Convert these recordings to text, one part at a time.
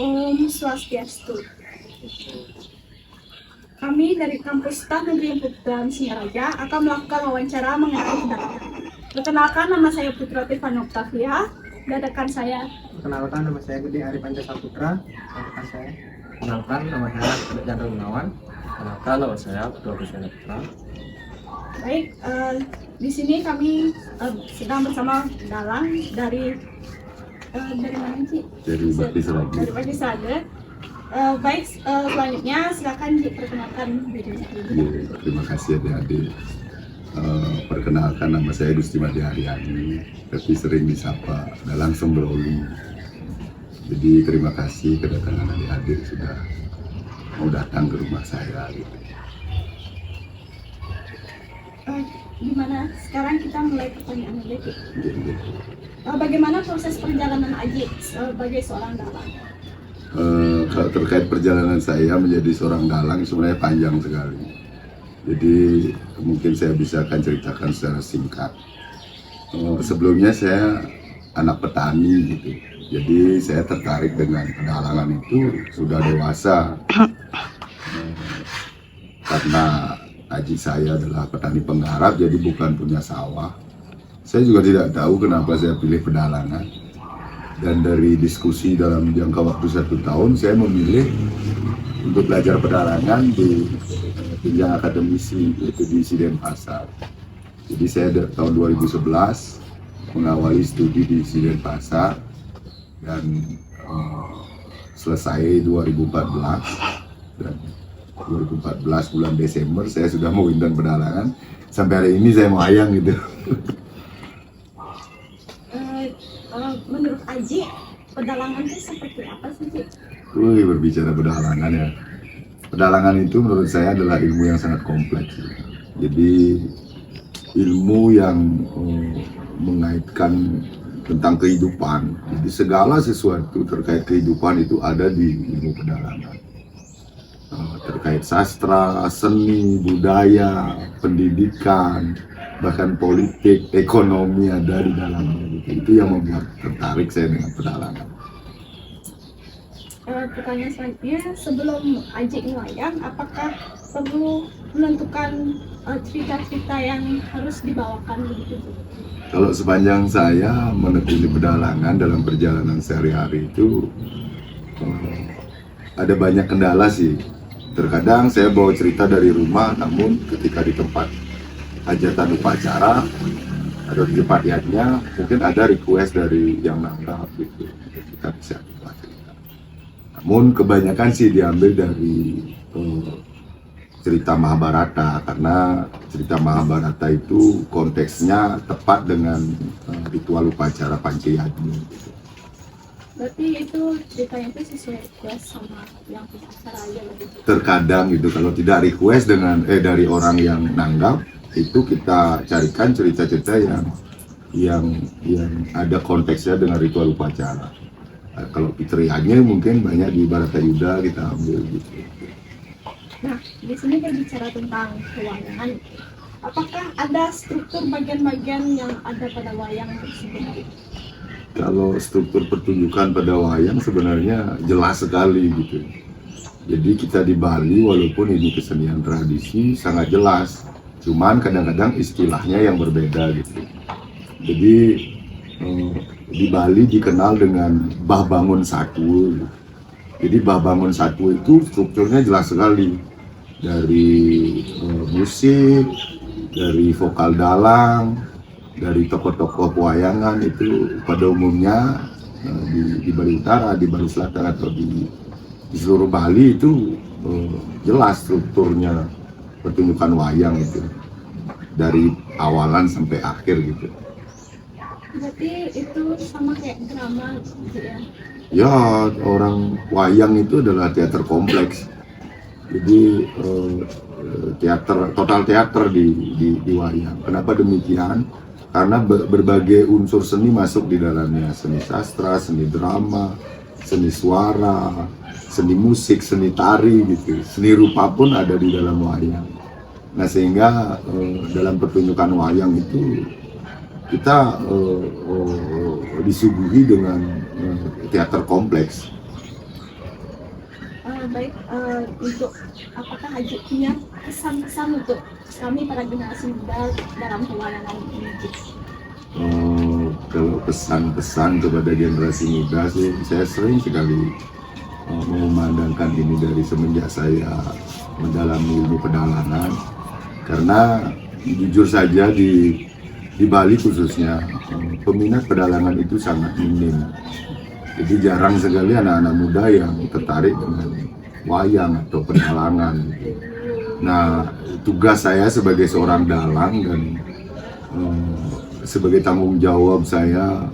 Om Swastiastu. Kami dari kampus Staf Negeri Putra Singaraja akan melakukan wawancara mengenai pendataan. Perkenalkan, nama saya Putra Tifani Octavia dan rekan saya. Perkenalkan, nama saya Gede Ari Pancasaputra. Rekan saya. Perkenalkan, nama saya Kedek Chandra Gunawan. Perkenalkan, nama saya Putra Kusena Putra. Baik, di sini kami sedang bersama Dalang dari mana sih? Dari Bakti Seragen. Dari Bakti Seragen. Baik, selanjutnya silakan diperkenalkan dirinya. Ya, terima kasih adik-adik. Perkenalkan, nama saya Gusti Made Haryani, tapi sering disapa Dalang Sembroli. Jadi terima kasih kedatangan adik-adik sudah mau datang ke rumah saya. Gitu. Gimana? Sekarang kita mulai pertanyaan aja. Gitu. Bagaimana proses perjalanan Aji sebagai seorang dalang? Kalau terkait perjalanan saya menjadi seorang dalang sebenarnya panjang sekali. Jadi mungkin saya bisa akan ceritakan secara singkat. Sebelumnya saya anak petani gitu. Jadi saya tertarik dengan pedalangan itu sudah dewasa. Karena aji saya adalah petani penggarap, jadi bukan punya sawah. Saya juga tidak tahu kenapa saya pilih pedalangan. Dan dari diskusi dalam jangka waktu 1 tahun, saya memilih untuk belajar pedalangan di jenjang akademisi, yaitu di Denpasar. Jadi saya tahun 2011 mengawali studi di Denpasar dan selesai 2014 dan 2014 bulan Desember saya sudah mewindan pedalangan. Sampai hari ini saya mau hayang gitu. Menurut Aji, pedalangan itu seperti apa sih? Wih, berbicara pedalangan ya. Pedalangan itu menurut saya adalah ilmu yang sangat kompleks. Jadi ilmu yang mengaitkan tentang kehidupan. Jadi segala sesuatu terkait kehidupan itu ada di ilmu pedalangan. Terkait sastra, seni, budaya, pendidikan, bahkan politik, ekonomi ada di dalamnya. Itu yang membuat tertarik saya dengan pedalangan. Pertanyaan selanjutnya, sebelum Aji ngelayang, apakah perlu menentukan cerita-cerita yang harus dibawakan begitu? Kalau sepanjang saya menekuni pedalangan dalam perjalanan sehari-hari itu ada banyak kendala sih. Terkadang saya bawa cerita dari rumah, namun ketika di tempat hajatan upacara atau di tempat yatnya mungkin ada request dari yang nanggap gitu, kita bisa buat cerita. Namun kebanyakan sih diambil dari cerita Mahabharata, karena cerita Mahabharata itu konteksnya tepat dengan ritual upacara Pancayadna gitu. Berarti itu ceritanya itu sesuai request sama yang upacara aja begitu? Terkadang gitu, kalau tidak request dengan dari orang yang nanggap, itu kita carikan cerita-cerita yang ada konteksnya dengan ritual upacara. Kalau Pitrianya mungkin banyak di Bharatayuda kita ambil gitu. Nah, di sini berbicara tentang pewayangan. Apakah ada struktur bagian-bagian yang ada pada wayang tersebut? Kalau struktur pertunjukan pada wayang sebenarnya jelas sekali gitu. Jadi kita di Bali walaupun ini kesenian tradisi sangat jelas, cuman kadang-kadang istilahnya yang berbeda gitu. Jadi di Bali dikenal dengan bah bangun satu. Jadi bah bangun satu itu strukturnya jelas sekali, dari musik, dari vokal dalang, dari tokoh-tokoh pewayangan itu pada umumnya di Bali Utara, di Bali Selatan atau di seluruh Bali itu jelas strukturnya pertunjukan wayang itu dari awalan sampai akhir gitu. Berarti itu sama kayak drama gitu ya? Ya, orang wayang itu adalah teater kompleks. Jadi total teater di wayang. Kenapa demikian? Karena berbagai unsur seni masuk di dalamnya, seni sastra, seni drama, seni suara, seni musik, seni tari gitu, seni rupa pun ada di dalam wayang. Nah sehingga dalam pertunjukan wayang itu kita disuguhi dengan teater kompleks. Baik, untuk apakah Haji punya pesan-pesan untuk kami para generasi muda dalam pewayangan ini? Kalau pesan-pesan kepada generasi muda sih, saya sering sekali memandangkan ini dari semenjak saya mendalami ilmu pedalangan. Karena jujur saja di Bali khususnya peminat pedalangan itu sangat minim. Jadi jarang sekali anak-anak muda yang tertarik dengan wayang atau pedalangan. Nah, tugas saya sebagai seorang dalang dan sebagai tanggung jawab saya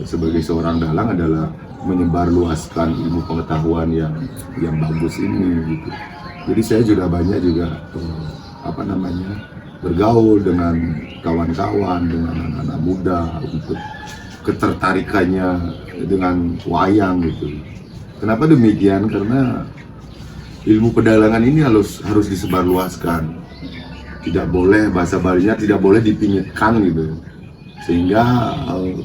sebagai seorang dalang adalah menyebarluaskan ilmu pengetahuan yang bagus ini gitu. Jadi saya sudah banyak bergaul dengan kawan-kawan, dengan anak-anak muda untuk ketertarikannya dengan wayang gitu. Kenapa demikian? Karena ilmu pedalangan ini harus disebarluaskan. Tidak boleh, bahasa Balinya tidak boleh dipinggirkan gitu. Sehingga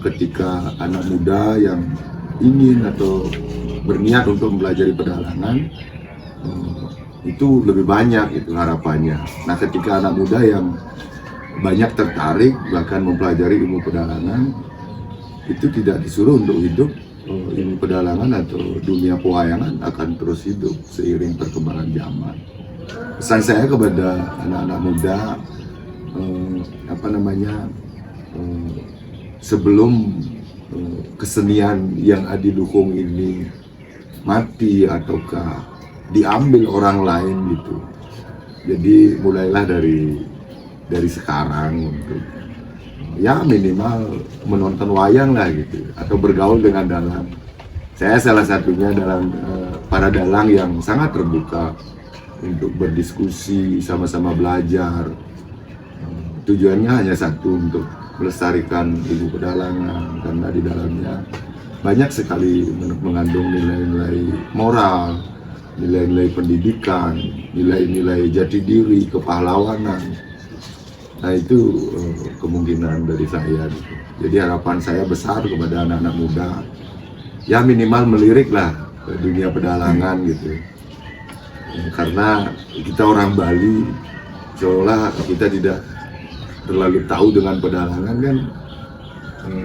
ketika anak muda yang ingin atau berniat untuk mempelajari pedalangan, itu lebih banyak itu harapannya. Nah, ketika anak muda yang banyak tertarik bahkan mempelajari ilmu pedalangan, itu tidak disuruh untuk hidup, ilmu pedalangan atau dunia pewayangan akan terus hidup seiring perkembangan zaman. Pesan saya kepada anak-anak muda, sebelum kesenian yang adiluhung ini mati ataukah diambil orang lain gitu. Jadi mulailah dari sekarang untuk ya minimal menonton wayang lah gitu, atau bergaul dengan dalang. Saya salah satunya dalam para dalang yang sangat terbuka untuk berdiskusi, sama-sama belajar. Tujuannya hanya satu, untuk melestarikan ilmu pedalangan, karena di dalamnya banyak sekali mengandung nilai-nilai moral, nilai-nilai pendidikan, nilai-nilai jati diri, kepahlawanan. Nah, itu kemungkinan dari saya gitu. Jadi harapan saya besar kepada anak-anak muda, ya minimal meliriklah ke dunia pedalangan gitu. Karena kita orang Bali, seolah kita tidak terlalu tahu dengan pedalangan kan,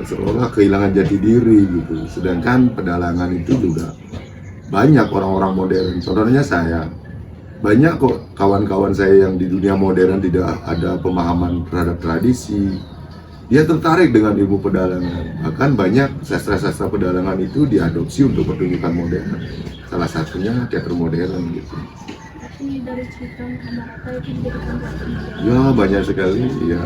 seolah kehilangan jati diri gitu. Sedangkan pedalangan itu juga banyak orang-orang modern. Contohnya saya, banyak kok kawan-kawan saya yang di dunia modern tidak ada pemahaman terhadap tradisi. Dia tertarik dengan ilmu pedalangan. Bahkan banyak sastra-sastra pedalangan itu diadopsi untuk pertunjukan modern. Salah satunya teater modern gitu. Tapi dari cerita Kamarata itu menjadikan modern. Ya banyak sekali ya.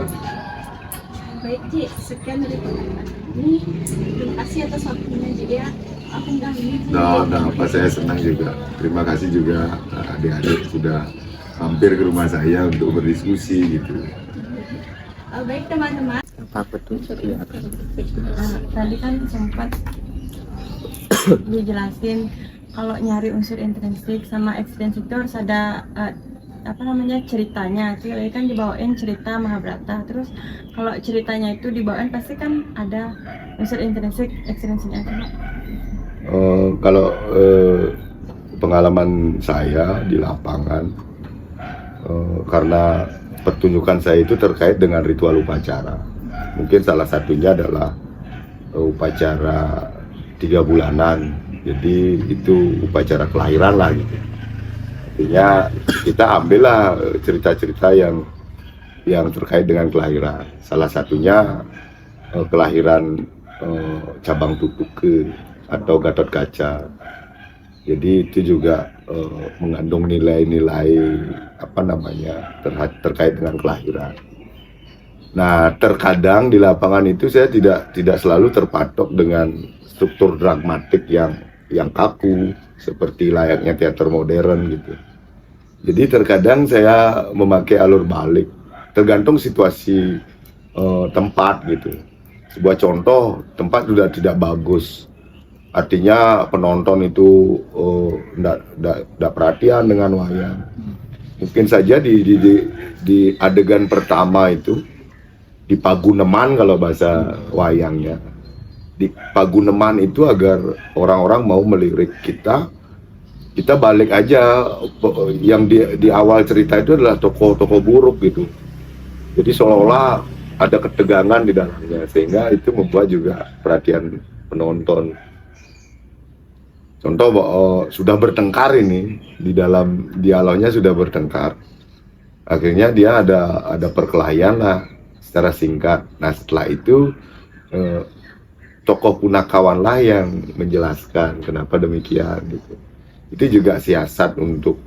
Baik Ji, sekian dari pertanyaan ini. Terima kasih atas waktunya Ji ya. Aku nggak ini. Nah, apa saya senang juga. Terima kasih juga adik-adik sudah mampir ke rumah saya untuk berdiskusi gitu. Baik teman-teman. Tadi kan sempat dijelasin kalau nyari unsur intrinsik sama ekstrinsik itu harus ada ceritanya. Jadi kan dibawain cerita Mahabharata, terus kalau ceritanya itu dibawain pasti kan ada unsur intrinsik ekstrinsiknya. Kalau pengalaman saya di lapangan, karena pertunjukan saya itu terkait dengan ritual upacara. Mungkin salah satunya adalah upacara 3 bulanan. Jadi itu upacara kelahiran lah gitu. Artinya kita ambillah cerita-cerita yang terkait dengan kelahiran. Salah satunya kelahiran cabang Tutuke atau Gatot Kaca. Jadi itu juga mengandung nilai-nilai terkait dengan kelahiran. Nah, terkadang di lapangan itu saya tidak selalu terpatok dengan struktur dramatik yang kaku seperti layaknya teater modern gitu. Jadi terkadang saya memakai alur balik, tergantung situasi tempat gitu. Sebuah contoh, tempat sudah tidak bagus, artinya penonton itu tidak perhatian dengan wayang. Mungkin saja di adegan pertama itu, di paguneman kalau bahasa wayangnya, di paguneman itu agar orang-orang mau melirik kita, kita balik aja, yang di awal cerita itu adalah tokoh-tokoh buruk gitu. Jadi seolah-olah ada ketegangan di dalamnya, sehingga itu membuat juga perhatian penonton. Contoh sudah bertengkar ini, di dalam dialognya sudah bertengkar. Akhirnya dia ada perkelahian lah secara singkat. Nah setelah itu tokoh punakawan lah yang menjelaskan kenapa demikian gitu. Itu juga siasat untuk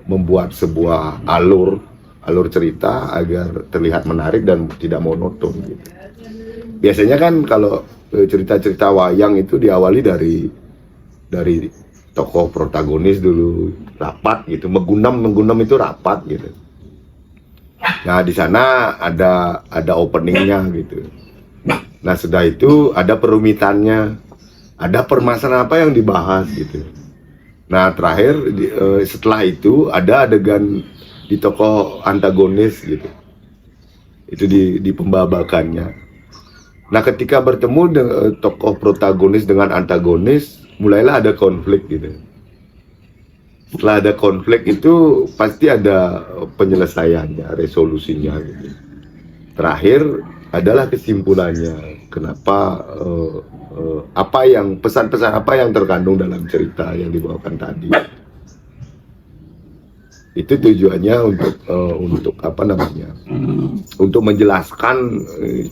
membuat sebuah alur cerita agar terlihat menarik dan tidak monoton gitu. Biasanya kan kalau cerita-cerita wayang itu diawali dari tokoh protagonis dulu rapat gitu, menggunam itu rapat gitu. Nah di sana ada openingnya gitu. Nah sudah itu ada perumitannya, ada permasalahan apa yang dibahas gitu. Nah terakhir setelah itu ada adegan di tokoh antagonis gitu. Itu di pembabakannya. Nah ketika bertemu dengan tokoh protagonis dengan antagonis, mulailah ada konflik gitu. Setelah ada konflik itu pasti ada penyelesaiannya, resolusinya gitu. Terakhir adalah kesimpulannya. Kenapa pesan-pesan apa yang terkandung dalam cerita yang dibawakan tadi. Itu tujuannya untuk untuk menjelaskan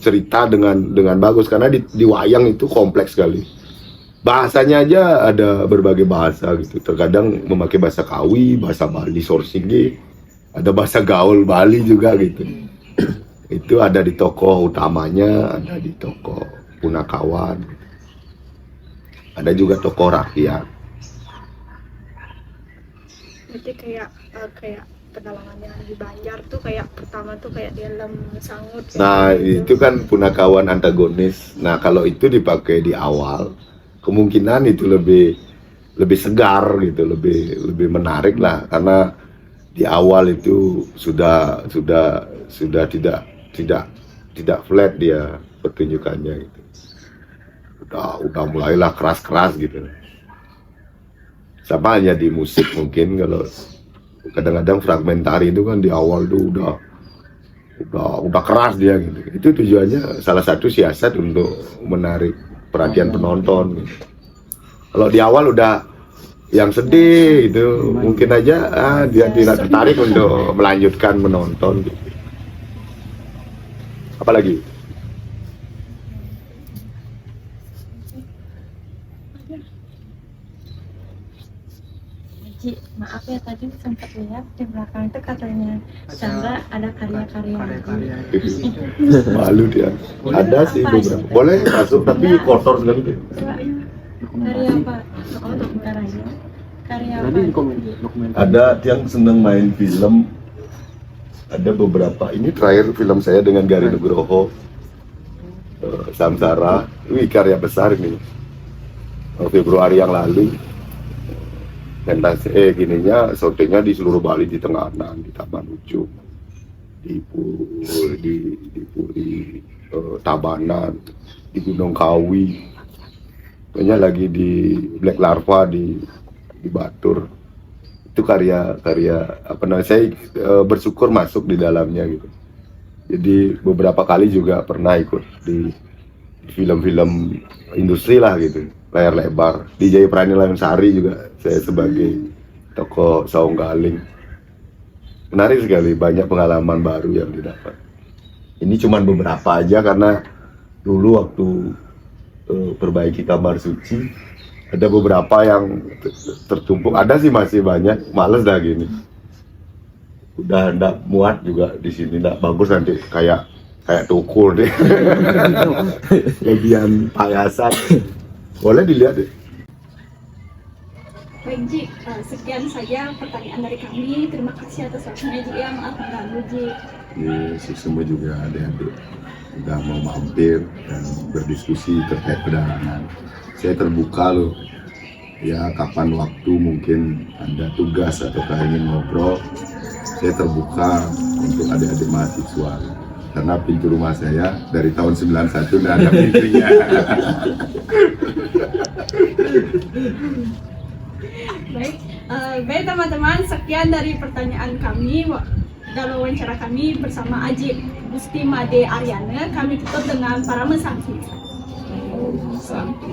cerita dengan bagus, karena di wayang itu kompleks sekali. Bahasanya aja ada berbagai bahasa gitu. Terkadang memakai bahasa Kawi, bahasa Bali, Sorsingge, ada bahasa gaul Bali juga gitu. Itu ada di tokoh utamanya, ada di tokoh punakawan, ada juga tokoh rakyat. Berarti kayak pedalangannya di Banjar tuh kayak pertama tuh kayak dalam sangut. Nah itu kan punakawan antagonis. Nah kalau itu dipakai di awal, kemungkinan itu lebih segar gitu, lebih menarik lah, karena di awal itu sudah tidak flat dia pertunjukannya gitu. Udah mulailah keras gitu. Sama hanya di musik mungkin, kalau kadang-kadang fragmentari itu kan di awal tuh udah keras dia gitu. Itu tujuannya salah satu siasat untuk menarik perhatian penonton gitu. Kalau di awal udah yang sedih gitu, mungkin aja dia tidak tertarik untuk melanjutkan menonton gitu. Apalagi Ji, maaf ya tadi sempat lihat di belakang itu katanya Chandra ada karya-karya. malu dia. Ada sih beberapa. Boleh masuk tapi kotor sekali. Karya apa? Oh, karya. Karya apa? Ada yang seneng main film. Ada beberapa. Ini terakhir film saya dengan Gari Nugroho, Samsara. Wih, karya besar ini. Februari yang lalu. Gininya syutingnya di seluruh Bali, di Tenganan, di Taman Ujung, di Puri Tabanan, di Gunung Kawi, pokoknya lagi di Black Larva di Batur. Itu karya saya bersyukur masuk di dalamnya gitu. Jadi beberapa kali juga pernah ikut di film-film industri lah gitu, layar lebar. Di Jayaprani Layungsari juga saya sebagai tokoh Saung Galing. Menarik sekali, banyak pengalaman baru yang didapat. Ini cuma beberapa aja, karena dulu waktu perbaiki kamar suci ada beberapa yang tertumpuk. Ada sih masih banyak, males dah gini. Udah ndak muat juga di sini, ndak bagus, nanti kayak tukul deh. Bagian payasan. Boleh dilihat deh. Baik Ji, sekian saja pertanyaan dari kami. Terima kasih atas waktunya Ji ya, maaf mengganggu Ji. Semua juga adik-adik udah mau mampir dan berdiskusi terkait pedalangan. Saya terbuka loh. Ya kapan waktu mungkin ada tugas atau ingin ngobrol, saya terbuka untuk adik-adik mahasiswa. karena pintu rumah saya dari tahun 91 udah ada pintunya. Baik teman-teman, sekian dari pertanyaan kami dalam wawancara kami bersama Aji Gusti Made Aryana. Kami tutup dengan para mesangki. Santi.